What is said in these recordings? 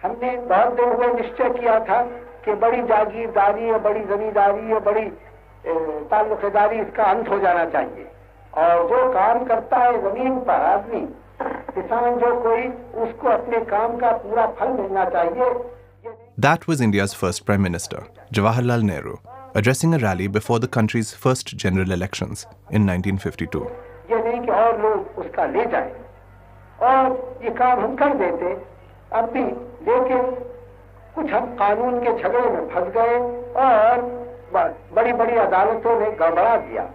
हमने दौड़ते हुए निश्चय किया था कि बड़ी जागीरदारी या बड़ी जमींदारी या बड़ी ताल्लुकेदारी इसका अंत हो जाना चाहिए और जो काम करता है जमीन पर आदमी किसान जो कोई उसको अपने काम का पूरा फल मिलना चाहिए. That was India's first Prime Minister, Jawaharlal Nehru, addressing a rally before the country's first general elections in 1952. ये नहीं कि और लोग उसका ले जाएं और ये काम हम कर देते अब भी, लेकिन कुछ हम कानून के झगड़े में फंस गए और बड़ी-बड़ी अदालतों ने गड़बड़ा दिया.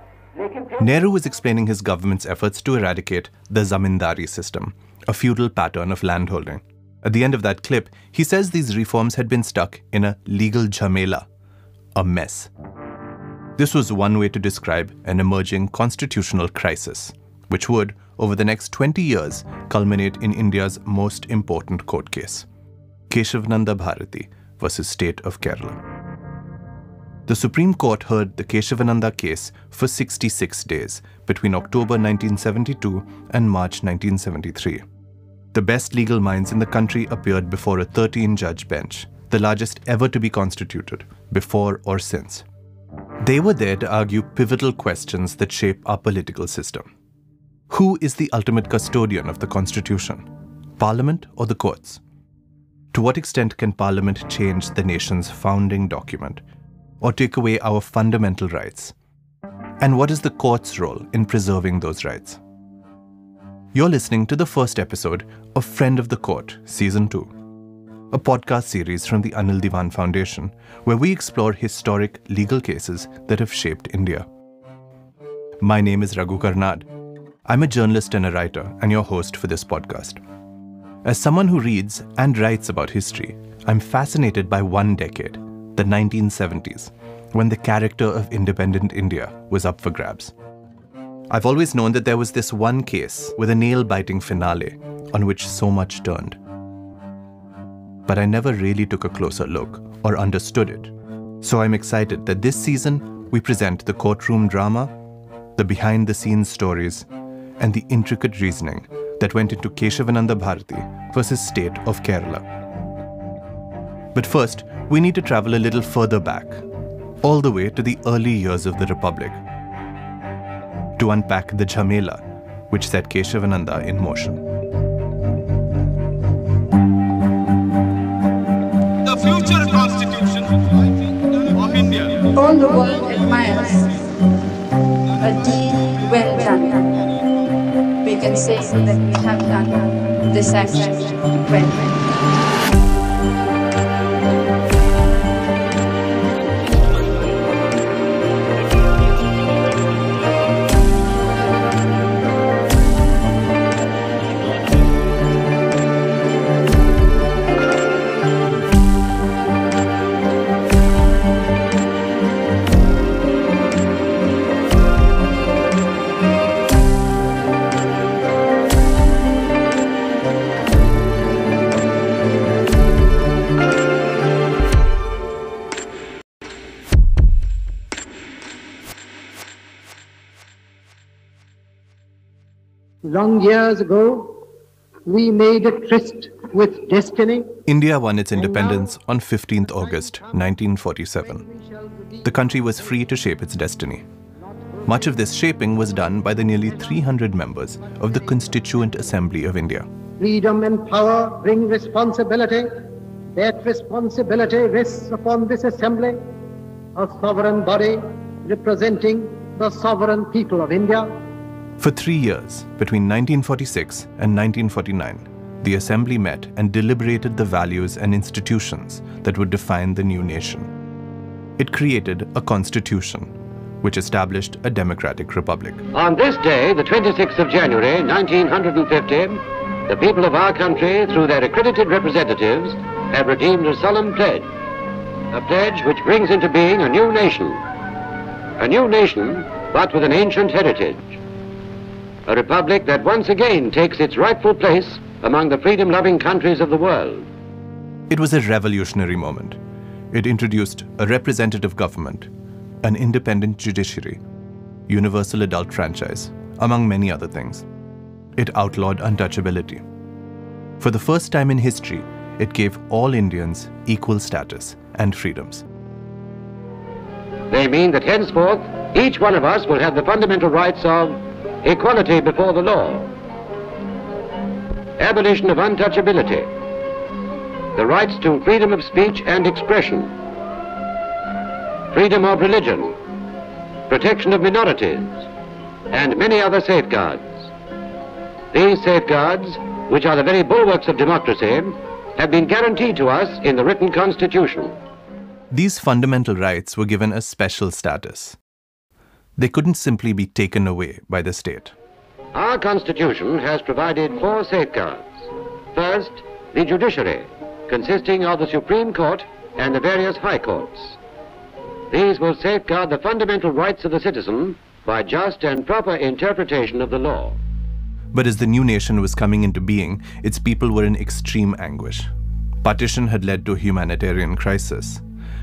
Nehru was explaining his government's efforts to eradicate the zamindari system, a feudal pattern of landholding. At the end of that clip, he says these reforms had been stuck in a legal jhamela, a mess. This was one way to describe an emerging constitutional crisis, which would, over the next 20 years, culminate in India's most important court case, Keshavananda Bharati versus State of Kerala. The Supreme Court heard the Keshavananda case for 66 days between October 1972 and March 1973. The best legal minds in the country appeared before a 13-judge bench, the largest ever to be constituted, before or since. They were there to argue pivotal questions that shape our political system. Who is the ultimate custodian of the Constitution? Parliament or the courts? To what extent can Parliament change the nation's founding document or take away our fundamental rights? And what is the court's role in preserving those rights? You're listening to the first episode of Friend of the Court, Season 2, a podcast series from the Anil Diwan Foundation, where we explore historic legal cases that have shaped India. My name is Raghu Karnad. I'm a journalist and a writer, and your host for this podcast. As someone who reads and writes about history, I'm fascinated by one decade, the 1970s, when the character of independent India was up for grabs. I've always known that there was this one case with a nail-biting finale on which so much turned. But I never really took a closer look or understood it. So I'm excited that this season we present the courtroom drama, the behind-the-scenes stories, and the intricate reasoning that went into Keshavananda Bharati versus State of Kerala. But first, we need to travel a little further back, all the way to the early years of the Republic, to unpack the Jhame-law, which set Keshavananda in motion. The future constitution of India. All the world admires a deed well done. We can say that we have done this action well. Long years ago, we made a tryst with destiny. India won its independence on 15th August 1947. The country was free to shape its destiny. Much of this shaping was done by the nearly 300 members of the Constituent Assembly of India. Freedom and power bring responsibility. That responsibility rests upon this assembly, a sovereign body representing the sovereign people of India. For 3 years, between 1946 and 1949, the Assembly met and deliberated the values and institutions that would define the new nation. It created a constitution, which established a democratic republic. On this day, the 26th of January, 1950, the people of our country, through their accredited representatives, have redeemed a solemn pledge. A pledge which brings into being a new nation. A new nation, but with an ancient heritage. A republic that once again takes its rightful place among the freedom-loving countries of the world. It was a revolutionary moment. It introduced a representative government, an independent judiciary, universal adult franchise, among many other things. It outlawed untouchability. For the first time in history, it gave all Indians equal status and freedoms. They mean that henceforth, each one of us will have the fundamental rights of equality before the law, abolition of untouchability, the rights to freedom of speech and expression, freedom of religion, protection of minorities, and many other safeguards. These safeguards, which are the very bulwarks of democracy, have been guaranteed to us in the written constitution. These fundamental rights were given a special status. They couldn't simply be taken away by the state. Our constitution has provided 4 safeguards. First, the judiciary, consisting of the Supreme Court and the various high courts. These will safeguard the fundamental rights of the citizen by just and proper interpretation of the law. But as the new nation was coming into being, its people were in extreme anguish. Partition had led to a humanitarian crisis.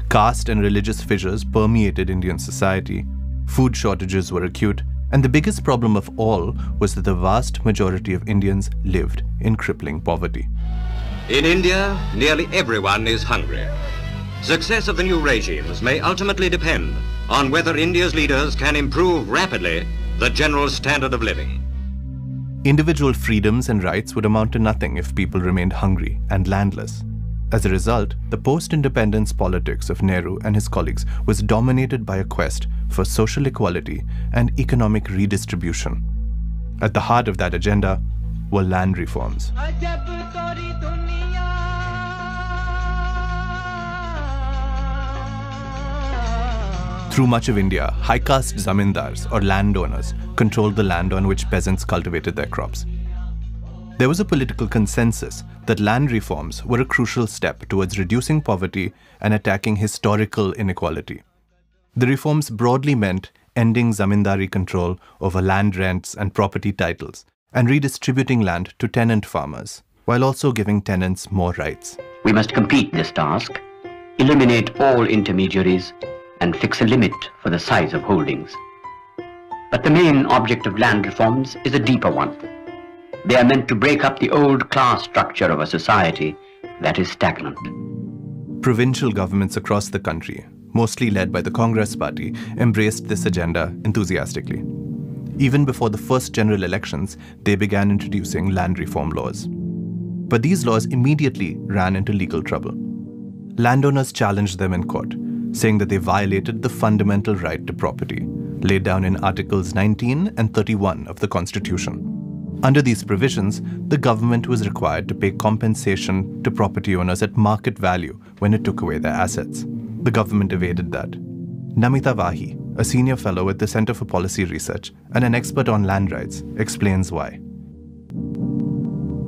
Caste and religious fissures permeated Indian society. Food shortages were acute, and the biggest problem of all was that the vast majority of Indians lived in crippling poverty. In India, nearly everyone is hungry. Success of the new regimes may ultimately depend on whether India's leaders can improve rapidly the general standard of living. Individual freedoms and rights would amount to nothing if people remained hungry and landless. As a result, the post-independence politics of Nehru and his colleagues was dominated by a quest for social equality and economic redistribution. At the heart of that agenda were land reforms. Through much of India, high-caste zamindars or landowners controlled the land on which peasants cultivated their crops. There was a political consensus that land reforms were a crucial step towards reducing poverty and attacking historical inequality. The reforms broadly meant ending zamindari control over land rents and property titles and redistributing land to tenant farmers, while also giving tenants more rights. We must complete this task, eliminate all intermediaries, and fix a limit for the size of holdings. But the main object of land reforms is a deeper one. They are meant to break up the old class structure of a society that is stagnant. Provincial governments across the country, mostly led by the Congress party, embraced this agenda enthusiastically. Even before the first general elections, they began introducing land reform laws. But these laws immediately ran into legal trouble. Landowners challenged them in court, saying that they violated the fundamental right to property, laid down in Articles 19 and 31 of the Constitution. Under these provisions, the government was required to pay compensation to property owners at market value when it took away their assets. The government evaded that. Namita Vahi, a senior fellow at the Center for Policy Research and an expert on land rights, explains why.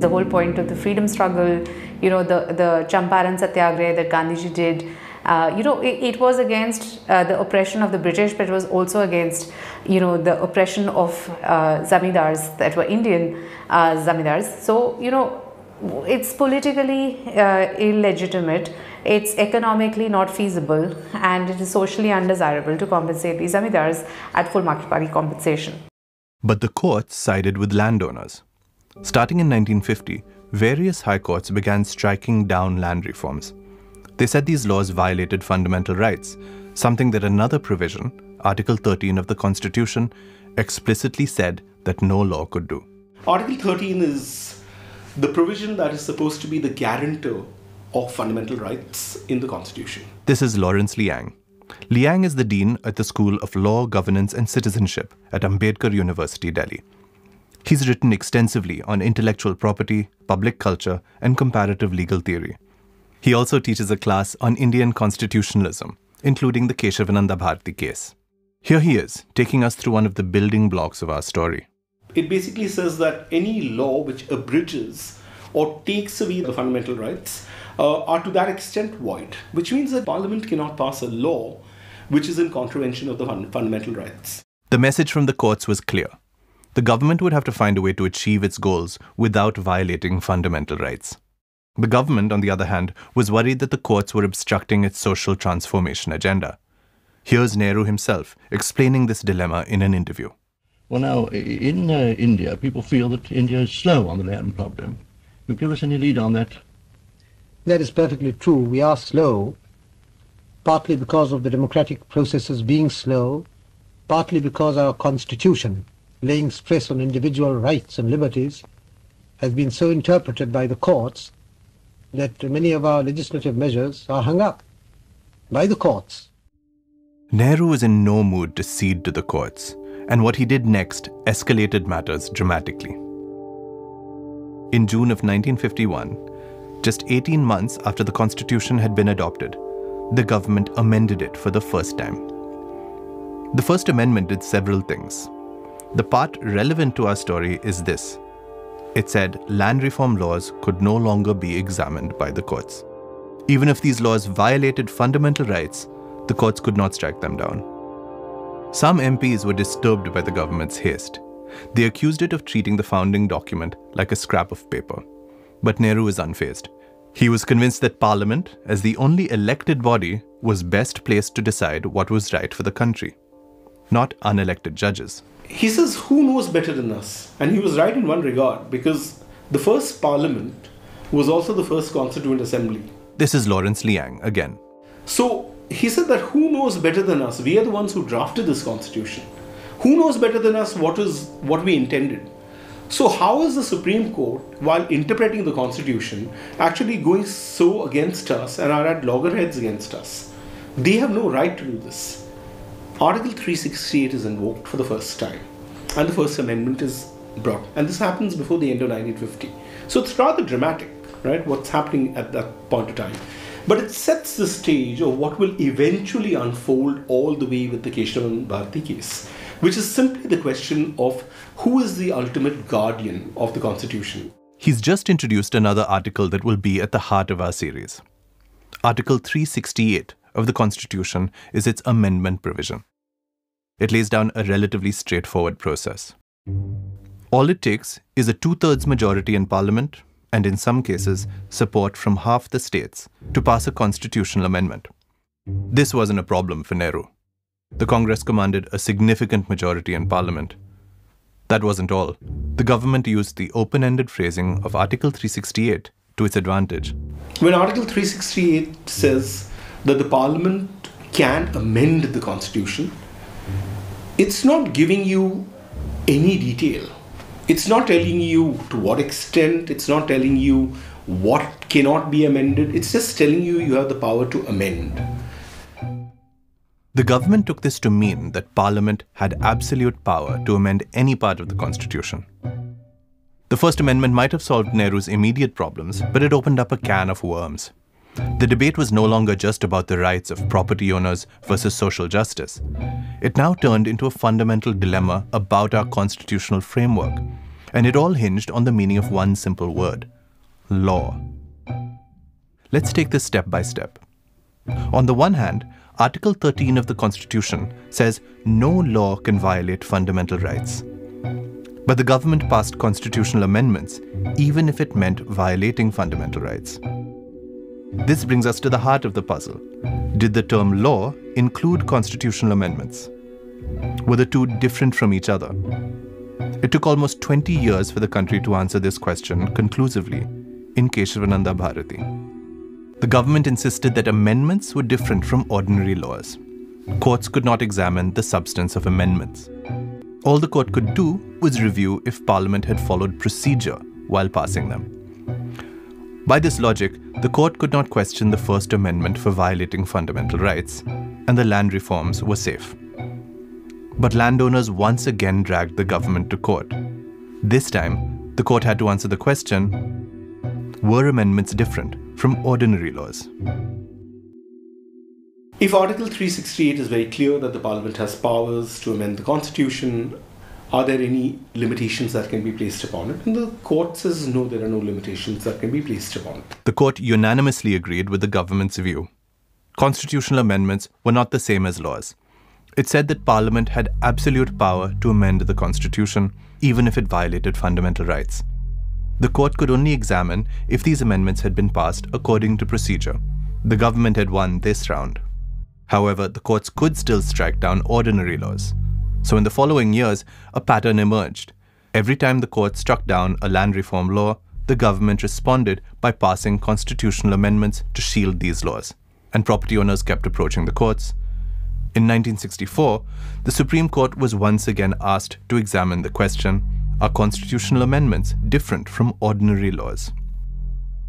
The whole point of the freedom struggle, the Champaran Satyagraha that Gandhiji did, it was against the oppression of the British, but it was also against, the oppression of zamindars that were Indian zamindars. So, it's politically illegitimate, it's economically not feasible, and it is socially undesirable to compensate these zamindars at full market value compensation. But the courts sided with landowners. Starting in 1950, various high courts began striking down land reforms. They said these laws violated fundamental rights, something that another provision, Article 13 of the Constitution, explicitly said that no law could do. Article 13 is the provision that is supposed to be the guarantor of fundamental rights in the Constitution. This is Lawrence Liang. Liang is the Dean at the School of Law, Governance and Citizenship at Ambedkar University, Delhi. He's written extensively on intellectual property, public culture, and comparative legal theory. He also teaches a class on Indian constitutionalism, including the Keshavananda Bharati case. Here he is, taking us through one of the building blocks of our story. It basically says that any law which abridges or takes away the fundamental rights are to that extent void, which means that Parliament cannot pass a law which is in contravention of the fundamental rights. The message from the courts was clear. The government would have to find a way to achieve its goals without violating fundamental rights. The government, on the other hand, was worried that the courts were obstructing its social transformation agenda. Here's Nehru himself explaining this dilemma in an interview. Well, now, in India, people feel that India is slow on the land problem. You give us any lead on that? That is perfectly true. We are slow, partly because of the democratic processes being slow, partly because our constitution, laying stress on individual rights and liberties, has been so interpreted by the courts that many of our legislative measures are hung up by the courts. Nehru was in no mood to cede to the courts, and what he did next escalated matters dramatically. In June of 1951, just 18 months after the Constitution had been adopted, the government amended it for the first time. The First Amendment did several things. The part relevant to our story is this. It said land reform laws could no longer be examined by the courts. Even if these laws violated fundamental rights, the courts could not strike them down. Some MPs were disturbed by the government's haste. They accused it of treating the founding document like a scrap of paper. But Nehru was unfazed. He was convinced that Parliament, as the only elected body, was best placed to decide what was right for the country, not unelected judges. He says, who knows better than us? And he was right in one regard, because the first Parliament was also the first Constituent Assembly. This is Lawrence Liang again. So he said that who knows better than us? We are the ones who drafted this Constitution. Who knows better than us what we intended? So how is the Supreme Court, while interpreting the Constitution, actually going so against us and are at loggerheads against us? They have no right to do this. Article 368 is invoked for the first time, and the First Amendment is brought. And this happens before the end of 1950. So it's rather dramatic, right, what's happening at that point of time. But it sets the stage of what will eventually unfold all the way with the Keshavan Bharati case, which is simply the question of who is the ultimate guardian of the Constitution. He's just introduced another article that will be at the heart of our series. Article 368 of the Constitution is its amendment provision. It lays down a relatively straightforward process. All it takes is a 2/3 majority in Parliament, and in some cases, support from half the states to pass a constitutional amendment. This wasn't a problem for Nehru. The Congress commanded a significant majority in Parliament. That wasn't all. The government used the open-ended phrasing of Article 368 to its advantage. When Article 368 says that the Parliament can amend the Constitution, it's not giving you any detail. It's not telling you to what extent, it's not telling you what cannot be amended, it's just telling you you have the power to amend. The government took this to mean that Parliament had absolute power to amend any part of the Constitution. The First Amendment might have solved Nehru's immediate problems, but it opened up a can of worms. The debate was no longer just about the rights of property owners versus social justice. It now turned into a fundamental dilemma about our constitutional framework, and it all hinged on the meaning of one simple word: law. Let's take this step by step. On the one hand, Article 13 of the Constitution says no law can violate fundamental rights. But the government passed constitutional amendments, even if it meant violating fundamental rights. This brings us to the heart of the puzzle. Did the term law include constitutional amendments? Were the two different from each other? It took almost 20 years for the country to answer this question conclusively in Keshavananda Bharati. The government insisted that amendments were different from ordinary laws. Courts could not examine the substance of amendments. All the court could do was review if Parliament had followed procedure while passing them. By this logic, the court could not question the First Amendment for violating fundamental rights, and the land reforms were safe. But landowners once again dragged the government to court. This time, the court had to answer the question: were amendments different from ordinary laws? If Article 368 is very clear that the Parliament has powers to amend the Constitution, are there any limitations that can be placed upon it? And the court says no, there are no limitations that can be placed upon it. The court unanimously agreed with the government's view. Constitutional amendments were not the same as laws. It said that Parliament had absolute power to amend the Constitution, even if it violated fundamental rights. The court could only examine if these amendments had been passed according to procedure. The government had won this round. However, the courts could still strike down ordinary laws. So in the following years, a pattern emerged. Every time the court struck down a land reform law, the government responded by passing constitutional amendments to shield these laws, and property owners kept approaching the courts. In 1964, the Supreme Court was once again asked to examine the question, are constitutional amendments different from ordinary laws?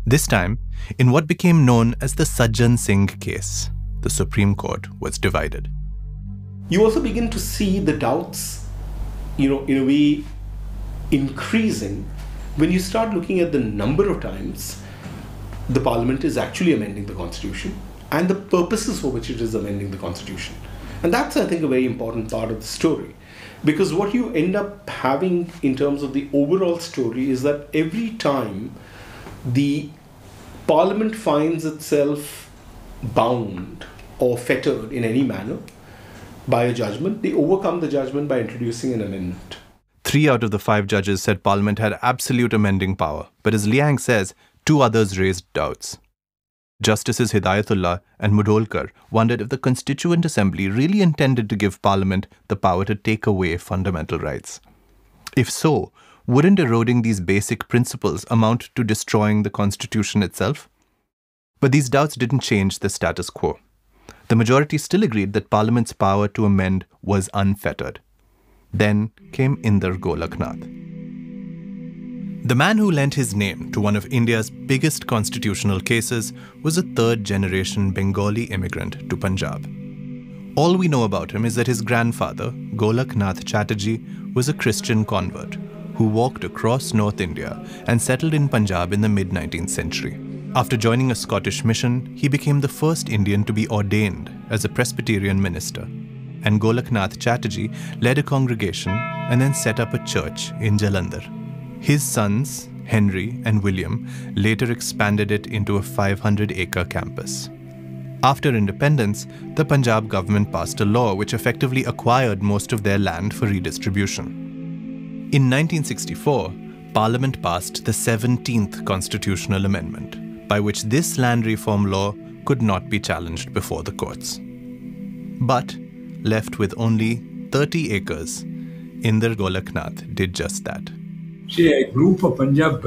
This time, in what became known as the Sajjan Singh case, the Supreme Court was divided. You also begin to see the doubts, in a way increasing when you start looking at the number of times the Parliament is actually amending the Constitution and the purposes for which it is amending the Constitution. And that's, I think, a very important part of the story. Because what you end up having in terms of the overall story is that every time the Parliament finds itself bound or fettered in any manner by a judgment, they overcome the judgment by introducing an amendment. 3 out of the 5 judges said Parliament had absolute amending power, but as Liang says, 2 others raised doubts. Justices Hidayatullah and Mudholkar wondered if the Constituent Assembly really intended to give Parliament the power to take away fundamental rights. If so, wouldn't eroding these basic principles amount to destroying the Constitution itself? But these doubts didn't change the status quo. The majority still agreed that Parliament's power to amend was unfettered. Then came Inder Golak Nath. The man who lent his name to one of India's biggest constitutional cases was a third-generation Bengali immigrant to Punjab. All we know about him is that his grandfather, Golak Nath Chatterjee, was a Christian convert who walked across North India and settled in Punjab in the mid-19th century. After joining a Scottish mission, he became the first Indian to be ordained as a Presbyterian minister. And Golak Nath Chatterjee led a congregation and then set up a church in Jalandhar. His sons, Henry and William, later expanded it into a 500-acre campus. After independence, the Punjab government passed a law which effectively acquired most of their land for redistribution. In 1964, Parliament passed the 17th Constitutional Amendment, by which this land reform law could not be challenged before the courts. But, left with only 30 acres, Inder Golak Nath did just that. See, a group of Punjab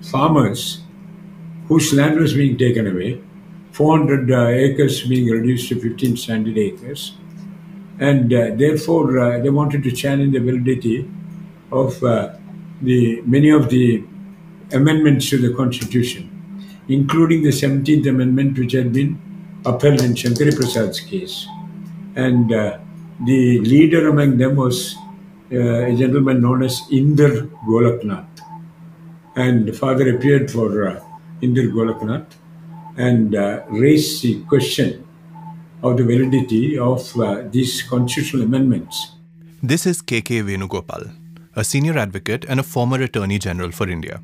farmers whose land was being taken away, 400 acres being reduced to 1500 acres, and therefore they wanted to challenge the validity of many of the amendments to the Constitution, including the 17th Amendment, which had been upheld in Shankari Prasad's case. And the leader among them was a gentleman known as Inder Golak Nath. And the father appeared for Inder Golak Nath and raised the question of the validity of these constitutional amendments. This is K.K. Venugopal, a senior advocate and a former Attorney General for India.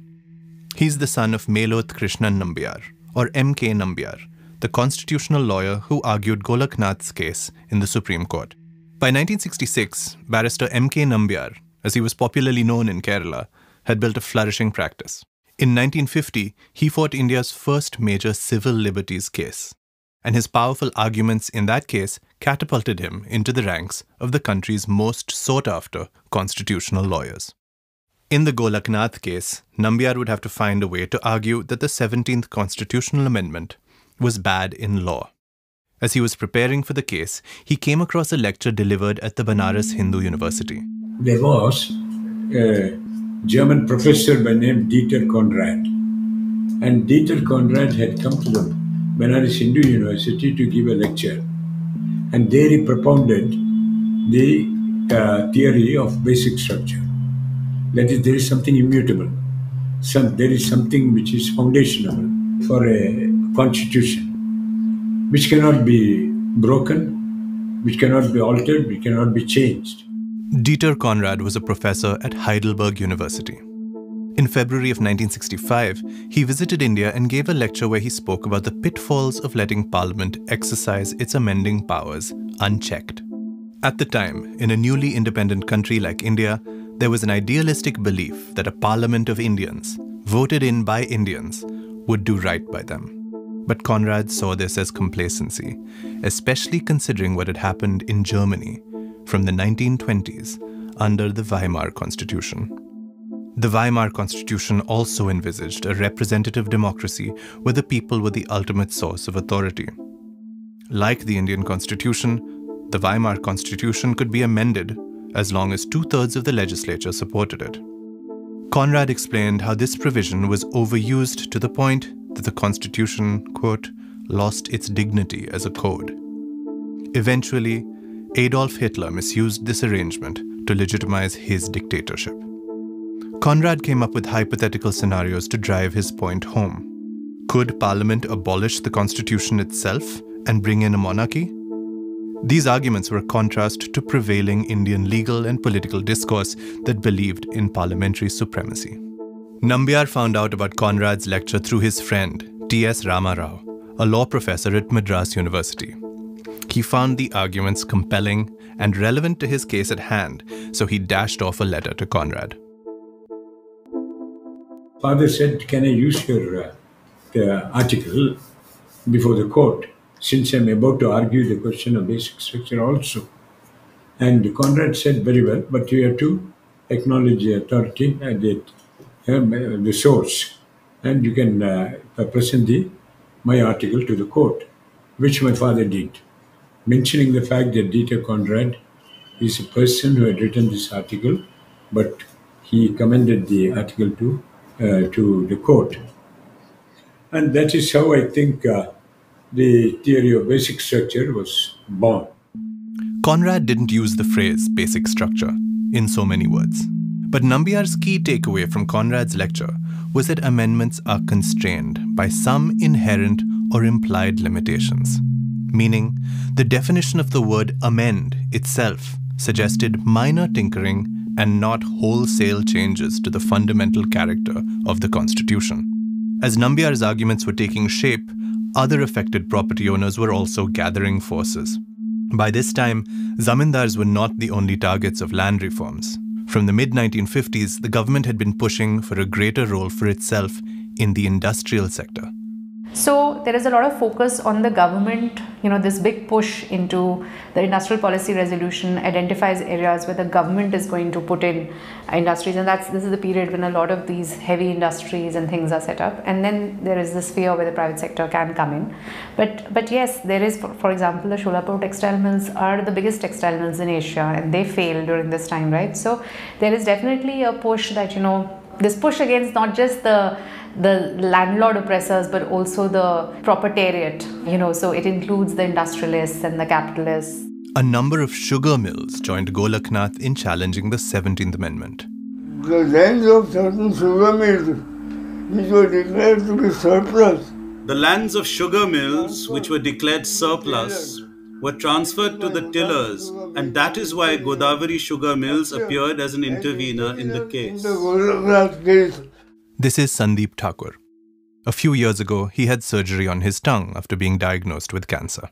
He's the son of Meloth Krishnan Nambiar, or M.K. Nambiar, the constitutional lawyer who argued Golak Nath's case in the Supreme Court. By 1966, barrister M.K. Nambiar, as he was popularly known in Kerala, had built a flourishing practice. In 1950, he fought India's first major civil liberties case, and his powerful arguments in that case catapulted him into the ranks of the country's most sought-after constitutional lawyers. In the Golak Nath case, Nambiar would have to find a way to argue that the 17th Constitutional Amendment was bad in law. As he was preparing for the case, he came across a lecture delivered at the Banaras Hindu University. There was a German professor by name Dieter Conrad. And Dieter Conrad had come to the Banaras Hindu University to give a lecture. And there he propounded the theory of basic structure. That is, there is something immutable. There is something which is foundational for a constitution, which cannot be broken, which cannot be altered, which cannot be changed. Dieter Conrad was a professor at Heidelberg University. In February of 1965, he visited India and gave a lecture where he spoke about the pitfalls of letting Parliament exercise its amending powers unchecked. At the time, in a newly independent country like India, there was an idealistic belief that a parliament of Indians, voted in by Indians, would do right by them. But Conrad saw this as complacency, especially considering what had happened in Germany from the 1920s under the Weimar Constitution. The Weimar Constitution also envisaged a representative democracy where the people were the ultimate source of authority. Like the Indian Constitution, the Weimar Constitution could be amended as long as 2/3 of the legislature supported it. Karnad explained how this provision was overused to the point that the Constitution, quote, lost its dignity as a code. Eventually, Adolf Hitler misused this arrangement to legitimize his dictatorship. Karnad came up with hypothetical scenarios to drive his point home. Could Parliament abolish the Constitution itself and bring in a monarchy? These arguments were a contrast to prevailing Indian legal and political discourse that believed in parliamentary supremacy. Nambiar found out about Karnad's lecture through his friend, T.S. Rama Rao, a law professor at Madras University. He found the arguments compelling and relevant to his case at hand, so he dashed off a letter to Karnad. Father said, can I use your article before the court, since I'm about to argue the question of basic structure also. And Karnad said, very well, but you have to acknowledge the authority and the source, and you can present my article to the court, which my father did, mentioning the fact that Dieter Karnad is a person who had written this article, but he commended the article to the court. And that is how I think the theory of basic structure was born. Karnad didn't use the phrase basic structure in so many words. But Nambiar's key takeaway from Karnad's lecture was that amendments are constrained by some inherent or implied limitations. Meaning, the definition of the word amend itself suggested minor tinkering and not wholesale changes to the fundamental character of the Constitution. As Nambiar's arguments were taking shape, other affected property owners were also gathering forces. By this time, zamindars were not the only targets of land reforms. From the mid-1950s, the government had been pushing for a greater role for itself in the industrial sector. So there is a lot of focus on the government, this big push into the industrial policy resolution identifies areas where the government is going to put in industries, and this is the period when a lot of these heavy industries and things are set up, and then there is this sphere where the private sector can come in. But yes, there is, for example, the Sholapur textile mills are the biggest textile mills in Asia, and they failed during this time, right? So there is definitely a push that, this push against not just the landlord oppressors, but also the proletariat, so it includes the industrialists and the capitalists. A number of sugar mills joined Golak Nath in challenging the 17th Amendment. The lands of certain sugar mills, which were declared to be surplus. The lands of sugar mills, which were declared surplus, were transferred to the tillers, and that is why Godavari sugar mills appeared as an intervener in the case. This is Sandip Thakore. A few years ago, he had surgery on his tongue after being diagnosed with cancer.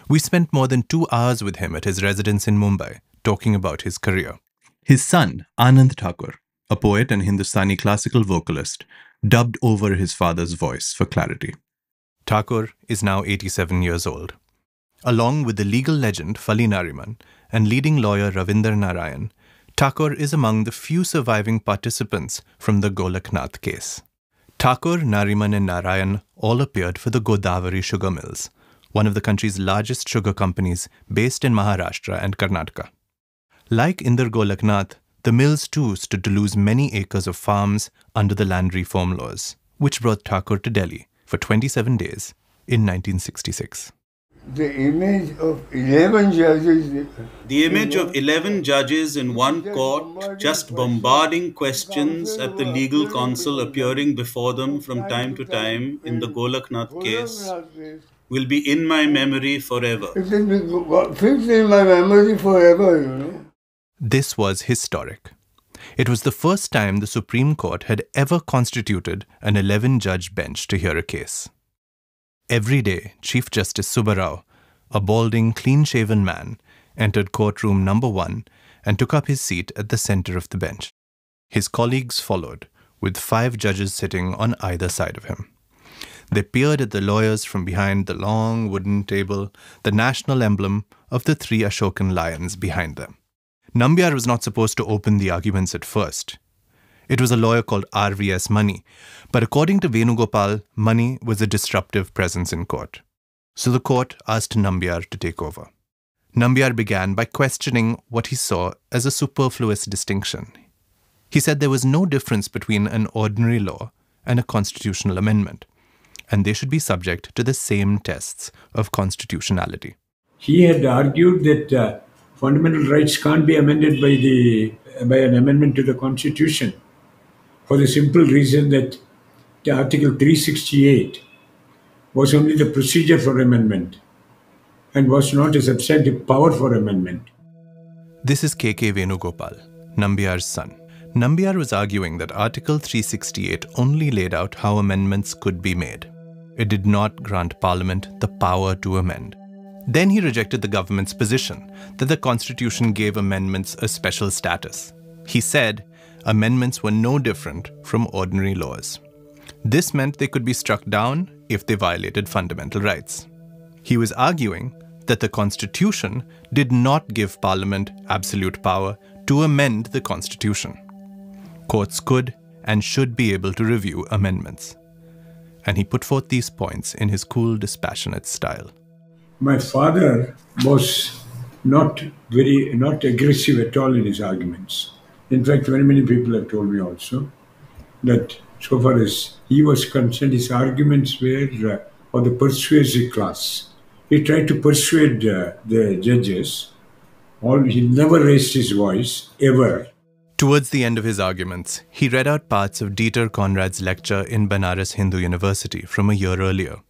We spent more than 2 hours with him at his residence in Mumbai, talking about his career. His son, Anand Thakore, a poet and Hindustani classical vocalist, dubbed over his father's voice for clarity. Thakore is now 87 years old. Along with the legal legend Fali Nariman and leading lawyer Ravinder Narayan, Thakore is among the few surviving participants from the Golak Nath case. Thakore, Nariman and Narayan all appeared for the Godavari sugar mills, one of the country's largest sugar companies based in Maharashtra and Karnataka. Like Inder Golak Nath, the mills too stood to lose many acres of farms under the land reform laws, which brought Thakore to Delhi for 27 days in 1966. The image of 11 judges. The image of 11 judges in one court just bombarding questions at the legal counsel appearing before them from time to time in the Golak Nath case will be in my memory forever. It will be fixed in my memory forever, This was historic. It was the first time the Supreme Court had ever constituted an 11-judge bench to hear a case. Every day, Chief Justice Subbarao, a balding, clean-shaven man, entered courtroom number 1 and took up his seat at the center of the bench. His colleagues followed, with 5 judges sitting on either side of him. They peered at the lawyers from behind the long wooden table, the national emblem of the 3 Ashokan lions behind them. Nambiar was not supposed to open the arguments at first. It was a lawyer called RVS Mani, but according to Venugopal, Mani was a disruptive presence in court. So the court asked Nambiar to take over. Nambiar began by questioning what he saw as a superfluous distinction. He said there was no difference between an ordinary law and a constitutional amendment, and they should be subject to the same tests of constitutionality. He had argued that fundamental rights can't be amended by an amendment to the Constitution, for the simple reason that the Article 368 was only the procedure for amendment and was not a substantive power for amendment. This is K.K. Venugopal, Nambiar's son. Nambiar was arguing that Article 368 only laid out how amendments could be made. It did not grant Parliament the power to amend. Then he rejected the government's position that the Constitution gave amendments a special status. He said amendments were no different from ordinary laws. This meant they could be struck down if they violated fundamental rights. He was arguing that the Constitution did not give Parliament absolute power to amend the Constitution. Courts could and should be able to review amendments. And he put forth these points in his cool, dispassionate style. My father was not aggressive at all in his arguments. In fact, very many people have told me also that so far as he was concerned, his arguments were of the persuasive class. He tried to persuade the judges. He never raised his voice, ever. Towards the end of his arguments, he read out parts of Dieter Conrad's lecture in Banaras Hindu University from a year earlier,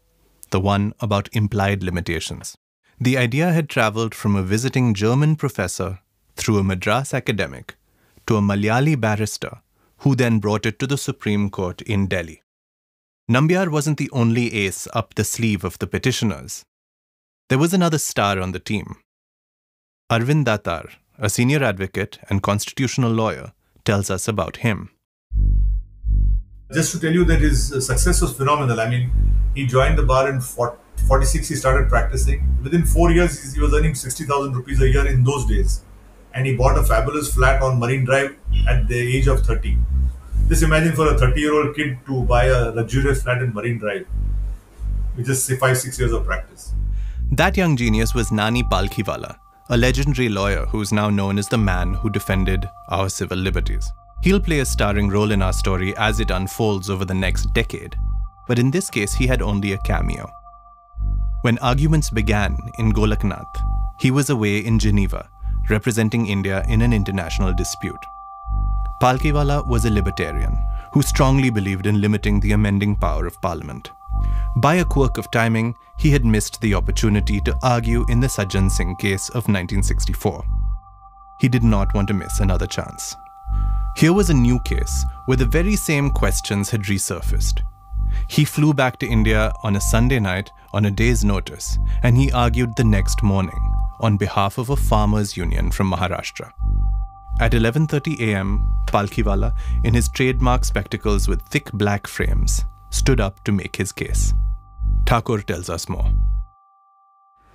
the one about implied limitations. The idea had travelled from a visiting German professor through a Madras academic to a Malayali barrister who then brought it to the Supreme Court in Delhi. Nambiar wasn't the only ace up the sleeve of the petitioners. There was another star on the team. Arvind Datar, a senior advocate and constitutional lawyer, tells us about him. Just to tell you that his success was phenomenal. I mean, he joined the bar in 46, he started practicing. Within 4 years, he was earning 60,000 rupees a year in those days. And he bought a fabulous flat on Marine Drive at the age of 30. Just imagine for a 30-year-old kid to buy a luxurious flat in Marine Drive with just 5-6 years of practice. That young genius was Nani Palkhiwala, a legendary lawyer who is now known as the man who defended our civil liberties. He'll play a starring role in our story as it unfolds over the next decade, but in this case he had only a cameo. When arguments began in Golak Nath, he was away in Geneva, representing India in an international dispute. Palkhiwala was a libertarian who strongly believed in limiting the amending power of Parliament. By a quirk of timing, he had missed the opportunity to argue in the Sajjan Singh case of 1964. He did not want to miss another chance. Here was a new case where the very same questions had resurfaced. He flew back to India on a Sunday night on a day's notice, and he argued the next morning on behalf of a farmers' union from Maharashtra. At 11:30 a.m., Palkhiwala, in his trademark spectacles with thick black frames, stood up to make his case. Thakore tells us more.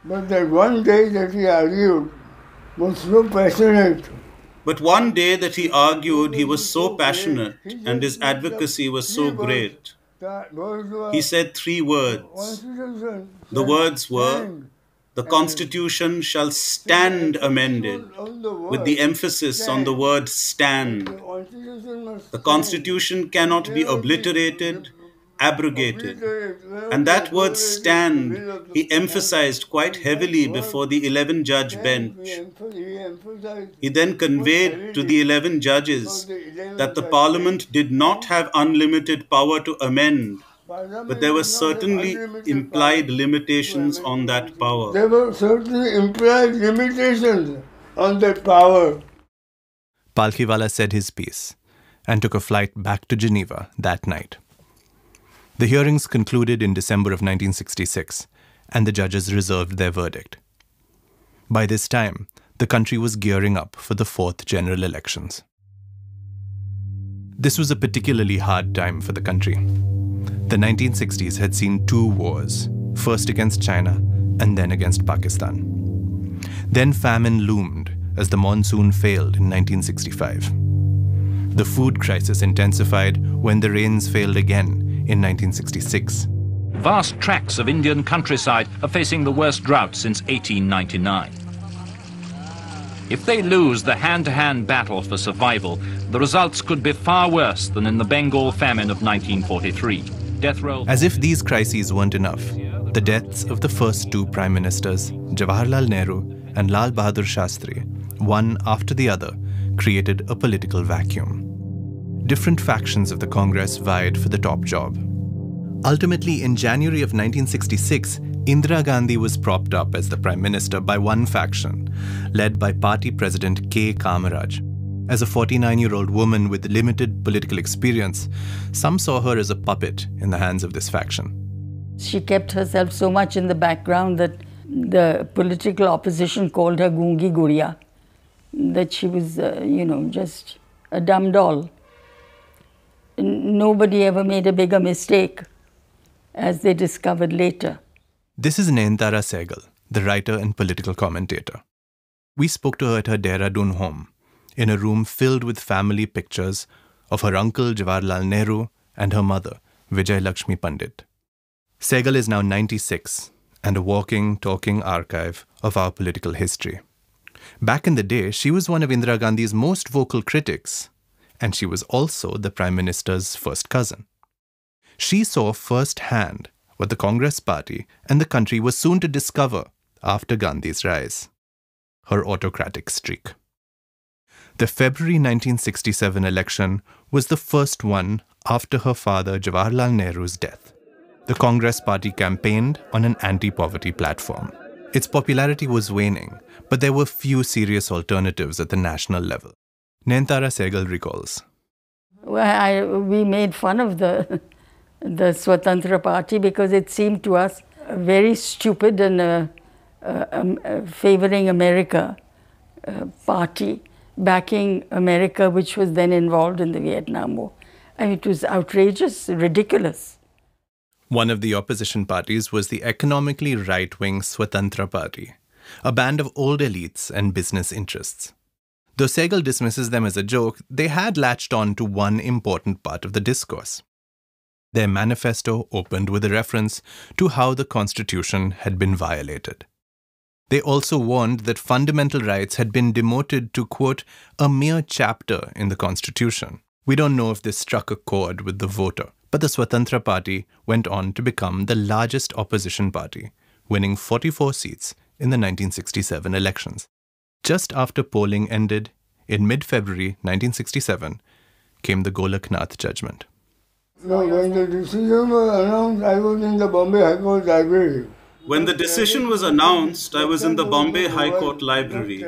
But that one day that he argued was so passionate. But one day that he argued, he was so passionate and his advocacy was so great. He said 3 words. The words were, "The Constitution shall stand amended," with the emphasis on the word stand. The Constitution cannot be obliterated, abrogated. And that word stand, he emphasized quite heavily before the 11-judge bench. He then conveyed to the 11 judges that the Parliament did not have unlimited power to amend, but there were certainly implied limitations on that power. There were certainly implied limitations on that power. Palkhiwala said his piece and took a flight back to Geneva that night. The hearings concluded in December of 1966, and the judges reserved their verdict. By this time, the country was gearing up for the 4th general elections. This was a particularly hard time for the country. The 1960s had seen 2 wars, first against China and then against Pakistan. Then famine loomed as the monsoon failed in 1965. The food crisis intensified when the rains failed again in 1966. Vast tracts of Indian countryside are facing the worst drought since 1899. If they lose the hand-to-hand battle for survival, the results could be far worse than in the Bengal famine of 1943. Death row. As if these crises weren't enough, the deaths of the first two prime ministers, Jawaharlal Nehru and Lal Bahadur Shastri, one after the other, created a political vacuum. Different factions of the Congress vied for the top job. Ultimately, in January of 1966, Indira Gandhi was propped up as the Prime Minister by one faction, led by party President K. Kamaraj. As a 49-year-old woman with limited political experience, some saw her as a puppet in the hands of this faction. She kept herself so much in the background that the political opposition called her Gungi Guriya, that she was, just a dumb doll. Nobody ever made a bigger mistake, as they discovered later. This is Nayanthara Sehgal, the writer and political commentator. We spoke to her at her Dehradun home, in a room filled with family pictures of her uncle Jawaharlal Nehru and her mother, Vijay Lakshmi Pandit. Sehgal is now 96 and a walking, talking archive of our political history. Back in the day, she was one of Indira Gandhi's most vocal critics, and she was also the Prime Minister's first cousin. She saw firsthand what the Congress party and the country was soon to discover after Gandhi's rise: her autocratic streak. The February 1967 election was the first one after her father Jawaharlal Nehru's death. The Congress party campaigned on an anti-poverty platform. Its popularity was waning, but there were few serious alternatives at the national level. Nayanthara Sehgal recalls. Well, we made fun of the Swatantra Party because it seemed to us very stupid and favoring America party, backing America, which was then involved in the Vietnam War. I mean, it was outrageous, ridiculous. One of the opposition parties was the economically right-wing Swatantra Party, a band of old elites and business interests. Though Sehgal dismisses them as a joke, they had latched on to one important part of the discourse. Their manifesto opened with a reference to how the Constitution had been violated. They also warned that fundamental rights had been demoted to, quote, a mere chapter in the Constitution. We don't know if this struck a chord with the voter, but the Swatantra Party went on to become the largest opposition party, winning 44 seats in the 1967 elections. Just after polling ended, in mid-February 1967, came the Golak Nath judgment. No, when the decision was announced, I was in the Bombay High Court library. When the decision was announced, I was in the Bombay High Court library.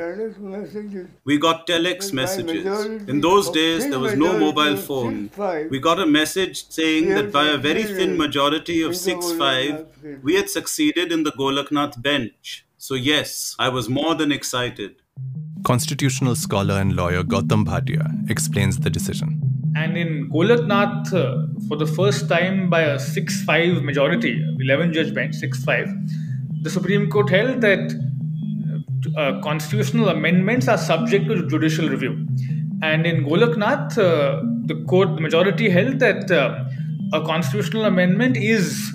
We got telex messages. In those days, there was no mobile phone. We got a message saying that by a very thin majority of 6-5, we had succeeded in the Golak Nath bench. So yes, I was more than excited. Constitutional scholar and lawyer Gautam Bhatia explains the decision. And in Golak Nath, for the first time by a 6-5 majority, 11-judge bench, 6-5, the Supreme Court held that constitutional amendments are subject to judicial review. And in Golak Nath, the majority held that a constitutional amendment is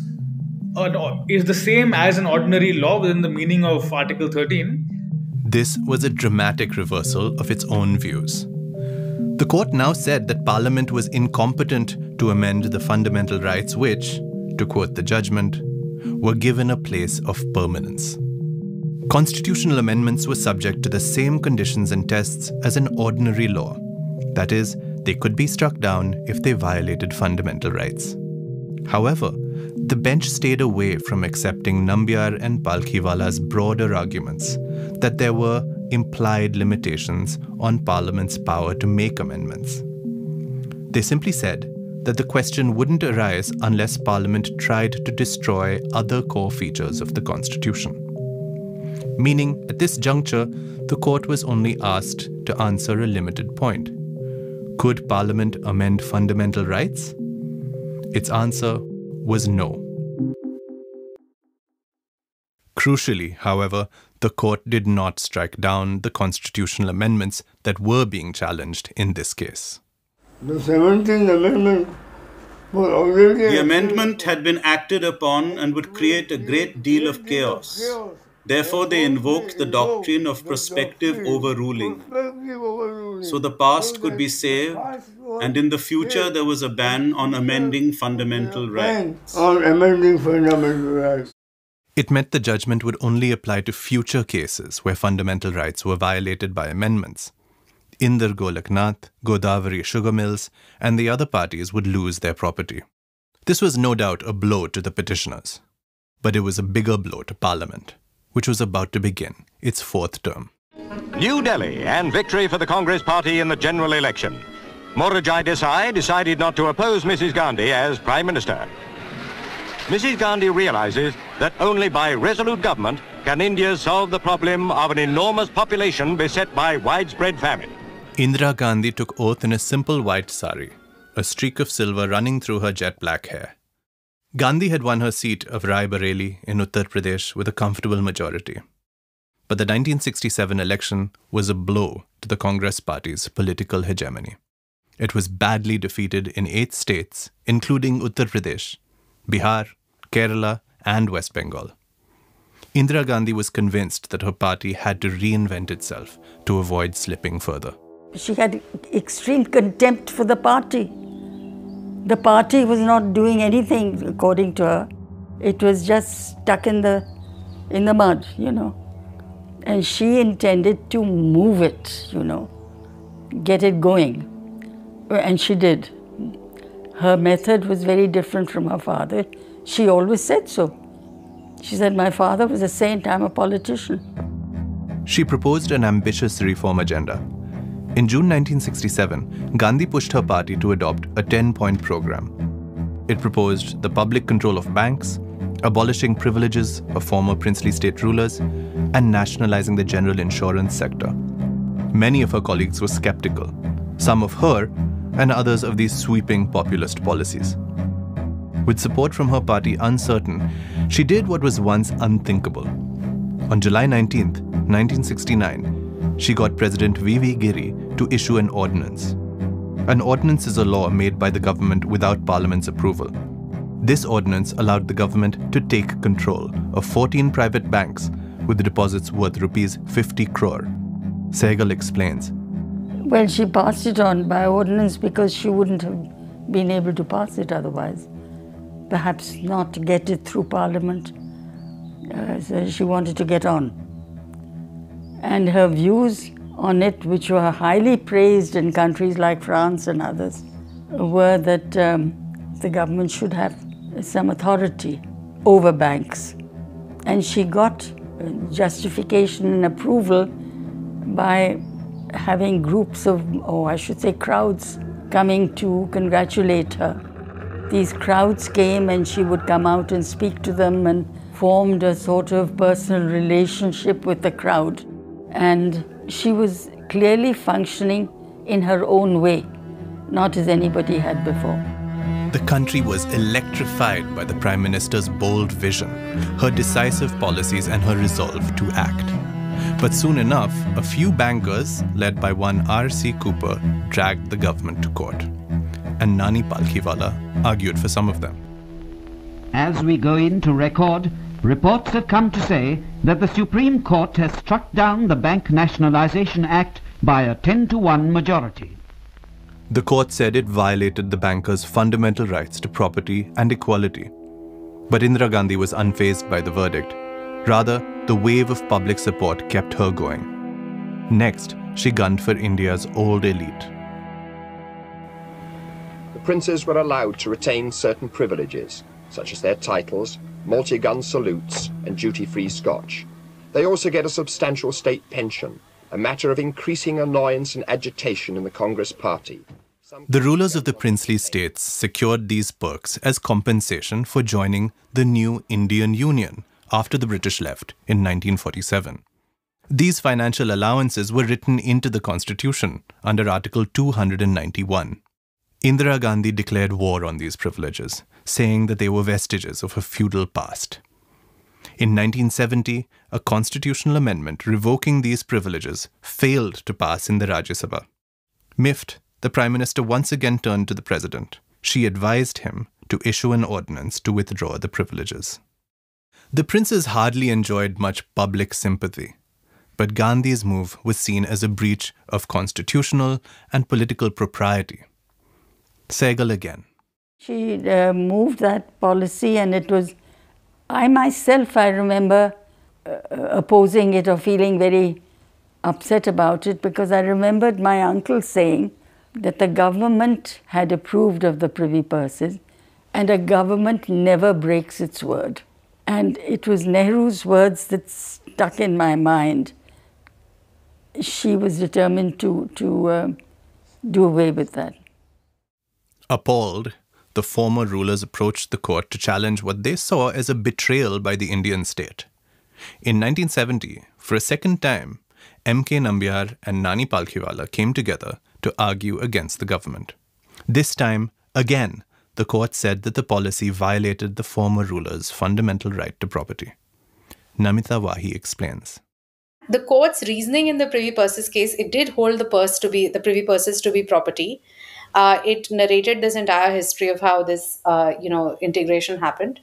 the same as an ordinary law within the meaning of Article 13. This was a dramatic reversal of its own views. The court now said that Parliament was incompetent to amend the fundamental rights which, to quote the judgment, were given a place of permanence. Constitutional amendments were subject to the same conditions and tests as an ordinary law. That is, they could be struck down if they violated fundamental rights. However, the bench stayed away from accepting Nambiar and Palkhiwala's broader arguments that there were implied limitations on Parliament's power to make amendments. They simply said that the question wouldn't arise unless Parliament tried to destroy other core features of the Constitution. Meaning, at this juncture, the court was only asked to answer a limited point. Could Parliament amend fundamental rights? Its answer was no. Crucially, however, the court did not strike down the constitutional amendments that were being challenged in this case. The 17th Amendment was already... The amendment had been acted upon and would create a great deal of chaos. Therefore, they invoked the doctrine of prospective overruling. So the past could be saved, and in the future there was a ban on amending fundamental rights. It meant the judgment would only apply to future cases where fundamental rights were violated by amendments. Inder Golak Nath, Godavari sugar mills, and the other parties would lose their property. This was no doubt a blow to the petitioners. But it was a bigger blow to Parliament, which was about to begin its fourth term. New Delhi and victory for the Congress party in the general election. Morarji Desai decided not to oppose Mrs. Gandhi as Prime Minister. Mrs. Gandhi realizes that only by resolute government can India solve the problem of an enormous population beset by widespread famine. Indira Gandhi took oath in a simple white sari, a streak of silver running through her jet black hair. Gandhi had won her seat of Rai Bareli in Uttar Pradesh with a comfortable majority. But the 1967 election was a blow to the Congress party's political hegemony. It was badly defeated in 8 states, including Uttar Pradesh, Bihar, Kerala, and West Bengal. Indira Gandhi was convinced that her party had to reinvent itself to avoid slipping further. She had extreme contempt for the party. The party was not doing anything, according to her. It was just stuck in the mud, you know. And she intended to move it, you know, get it going. And she did. Her method was very different from her father. She always said so. She said, my father was a saint, I'm a politician. She proposed an ambitious reform agenda. In June 1967, Gandhi pushed her party to adopt a 10-point program. It proposed the public control of banks, abolishing privileges of former princely state rulers, and nationalizing the general insurance sector. Many of her colleagues were skeptical, some of her and others of these sweeping populist policies. With support from her party uncertain, she did what was once unthinkable. On July 19, 1969, she got President V.V. Giri to issue an ordinance. An ordinance is a law made by the government without Parliament's approval. This ordinance allowed the government to take control of 14 private banks with deposits worth rupees 50 crore. Sehgal explains. Well, she passed it on by ordinance because she wouldn't have been able to pass it otherwise. Perhaps not to get it through Parliament. So she wanted to get on. And her views on it, which were highly praised in countries like France and others, were that the government should have some authority over banks. And she got justification and approval by having groups of, or I should say crowds, coming to congratulate her. These crowds came and she would come out and speak to them and formed a sort of personal relationship with the crowd. And she was clearly functioning in her own way, not as anybody had before. The country was electrified by the Prime Minister's bold vision, her decisive policies and her resolve to act. But soon enough, a few bankers, led by one R.C. Cooper, dragged the government to court. And Nani Palkhiwala argued for some of them. As we go into record, reports have come to say that the Supreme Court has struck down the Bank Nationalisation Act by a 10-to-1 majority. The court said it violated the bankers' fundamental rights to property and equality. But Indira Gandhi was unfazed by the verdict. Rather, the wave of public support kept her going. Next, she gunned for India's old elite. The princes were allowed to retain certain privileges, such as their titles, multi-gun salutes, and duty-free scotch. They also get a substantial state pension, a matter of increasing annoyance and agitation in the Congress party. The rulers of the princely states secured these perks as compensation for joining the new Indian Union after the British left in 1947. These financial allowances were written into the Constitution under Article 291. Indira Gandhi declared war on these privileges, saying that they were vestiges of a feudal past. In 1970, a constitutional amendment revoking these privileges failed to pass in the Rajya Sabha. Miffed, the Prime Minister once again turned to the President. She advised him to issue an ordinance to withdraw the privileges. The princes hardly enjoyed much public sympathy, but Gandhi's move was seen as a breach of constitutional and political propriety. Sehgal again. She moved that policy, and it was, I myself, I remember opposing it or feeling very upset about it, because I remembered my uncle saying that the government had approved of the privy purses, and a government never breaks its word. And it was Nehru's words that stuck in my mind. She was determined to do away with that. Appalled, the former rulers approached the court to challenge what they saw as a betrayal by the Indian state. In 1970, for a second time, M.K. Nambiar and Nani Palkhiwala came together to argue against the government. This time, again, the court said that the policy violated the former rulers' fundamental right to property. Namita Wahi explains. The court's reasoning in the Privy Purses case, it did hold the Privy Purses to be property. It narrated this entire history of how this, integration happened.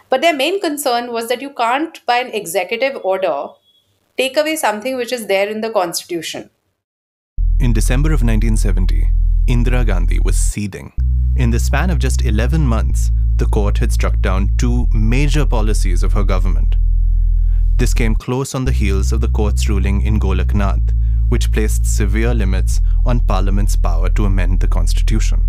But their main concern was that you can't, by an executive order, take away something which is there in the Constitution. In December of 1970, Indira Gandhi was seething. In the span of just 11 months, the court had struck down 2 major policies of her government. This came close on the heels of the court's ruling in Golak Nath, which placed severe limits on Parliament's power to amend the Constitution.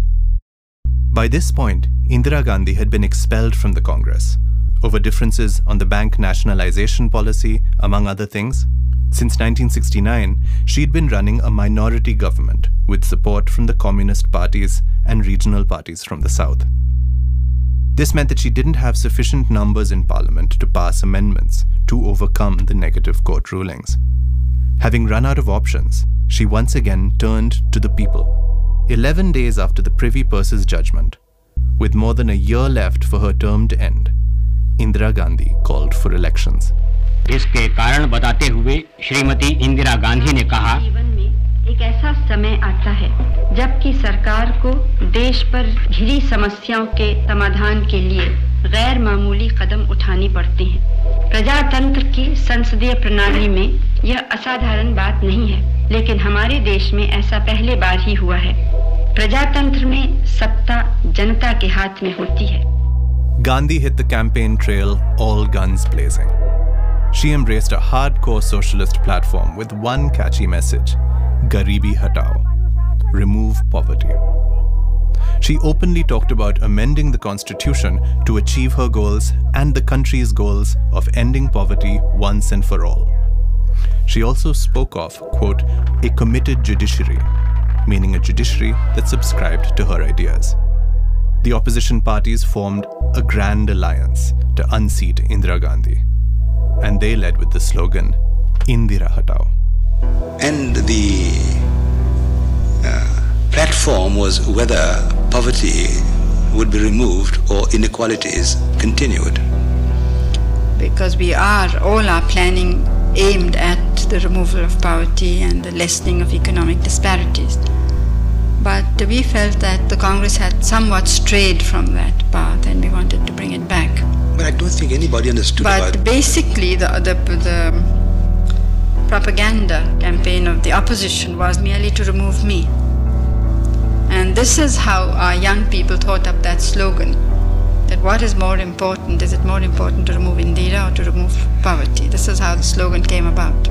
By this point, Indira Gandhi had been expelled from the Congress over differences on the bank nationalisation policy, among other things. Since 1969, she had been running a minority government with support from the communist parties and regional parties from the south. This meant that she didn't have sufficient numbers in Parliament to pass amendments to overcome the negative court rulings. Having run out of options, she once again turned to the people. 11 days after the Privy Purses judgment, with more than a year left for her term to end, Indira Gandhi called for elections. इसके कारण बताते हुए श्रीमती इंदिरा गांधी ने कहा, जीवन में एक ऐसा समय आता है जबकि सरकार को देश पर घिरी समस्याओं के समाधान के लिए गैर मामूली कदम उठानी पड़ते हैं। प्रजातंत्र की संसदीय प्रणाली में यह असाधारण बात नहीं है, लेकिन हमारे देश में ऐसा पहले बार ही हुआ है। प्रजातंत्र में सत्ता जनता के हाथ में होती है। Gandhi hit the campaign trail all guns blazing. She embraced a hardcore socialist platform with one catchy message: Garibi Hatao, remove poverty. She openly talked about amending the constitution to achieve her goals and the country's goals of ending poverty once and for all. She also spoke of, quote, a committed judiciary, meaning a judiciary that subscribed to her ideas. The opposition parties formed a grand alliance to unseat Indira Gandhi, and they led with the slogan, Indira Hatao. And the platform was whether poverty would be removed or inequalities continued. Because all our planning aimed at the removal of poverty and the lessening of economic disparities. But we felt that the Congress had somewhat strayed from that path and we wanted to bring it back. But I don't think anybody understood about it. But basically the propaganda campaign of the opposition was merely to remove me. And this is how our young people thought up that slogan, that what is more important? Is it more important to remove Indira or to remove poverty? This is how the slogan came about.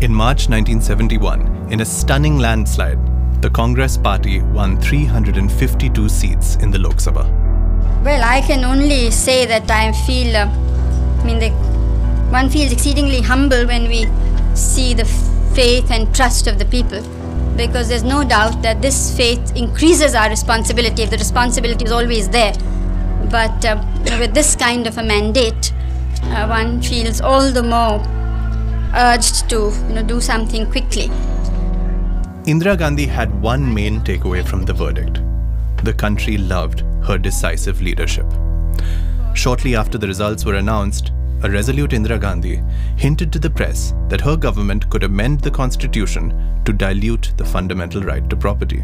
In March 1971, in a stunning landslide, the Congress party won 352 seats in the Lok Sabha. Well, I can only say that one feels exceedingly humble when we see the faith and trust of the people, because there's no doubt that this faith increases our responsibility if the responsibility is always there. But with this kind of a mandate, one feels all the more urged to do something quickly. Indira Gandhi had one main takeaway from the verdict. The country loved her decisive leadership. Shortly after the results were announced, a resolute Indira Gandhi hinted to the press that her government could amend the constitution to dilute the fundamental right to property.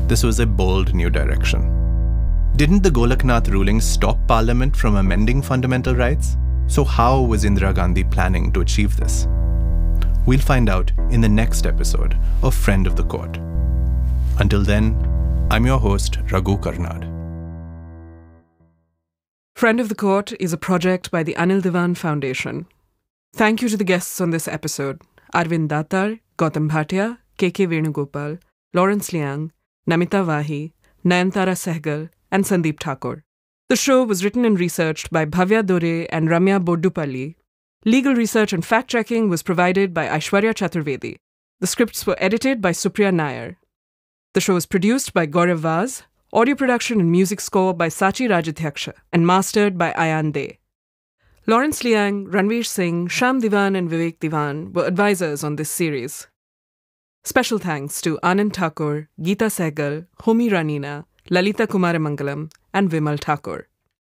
this was a bold new direction. Didn't the Golak Nath ruling stop Parliament from amending fundamental rights? So how was Indira Gandhi planning to achieve this? We'll find out in the next episode of Friend of the Court. Until then, I'm your host, Raghu Karnad. Friend of the Court is a project by the Anil Diwan Foundation. Thank you to the guests on this episode: Arvind Datar, Gautam Bhatia, K.K. Venugopal, Lawrence Liang, Namita Vahi, Nayantara Sehgal, and Sandip Thakore. The show was written and researched by Bhavya Dore and Ramya Boddupalli. Legal research and fact-checking was provided by Aishwarya Chaturvedi. The scripts were edited by Supriya Nair. The show was produced by Gaurav Vaz, audio production and music score by Sachi Rajadhyaksha, and mastered by Ayan De. Lawrence Liang, Ranveer Singh, Sham Diwan and Vivek Diwan were advisors on this series. Special thanks to Anand Thakur, Geeta Sehgal, Homi Ranina, Lalita Kumaramangalam, and Vimal Thakur.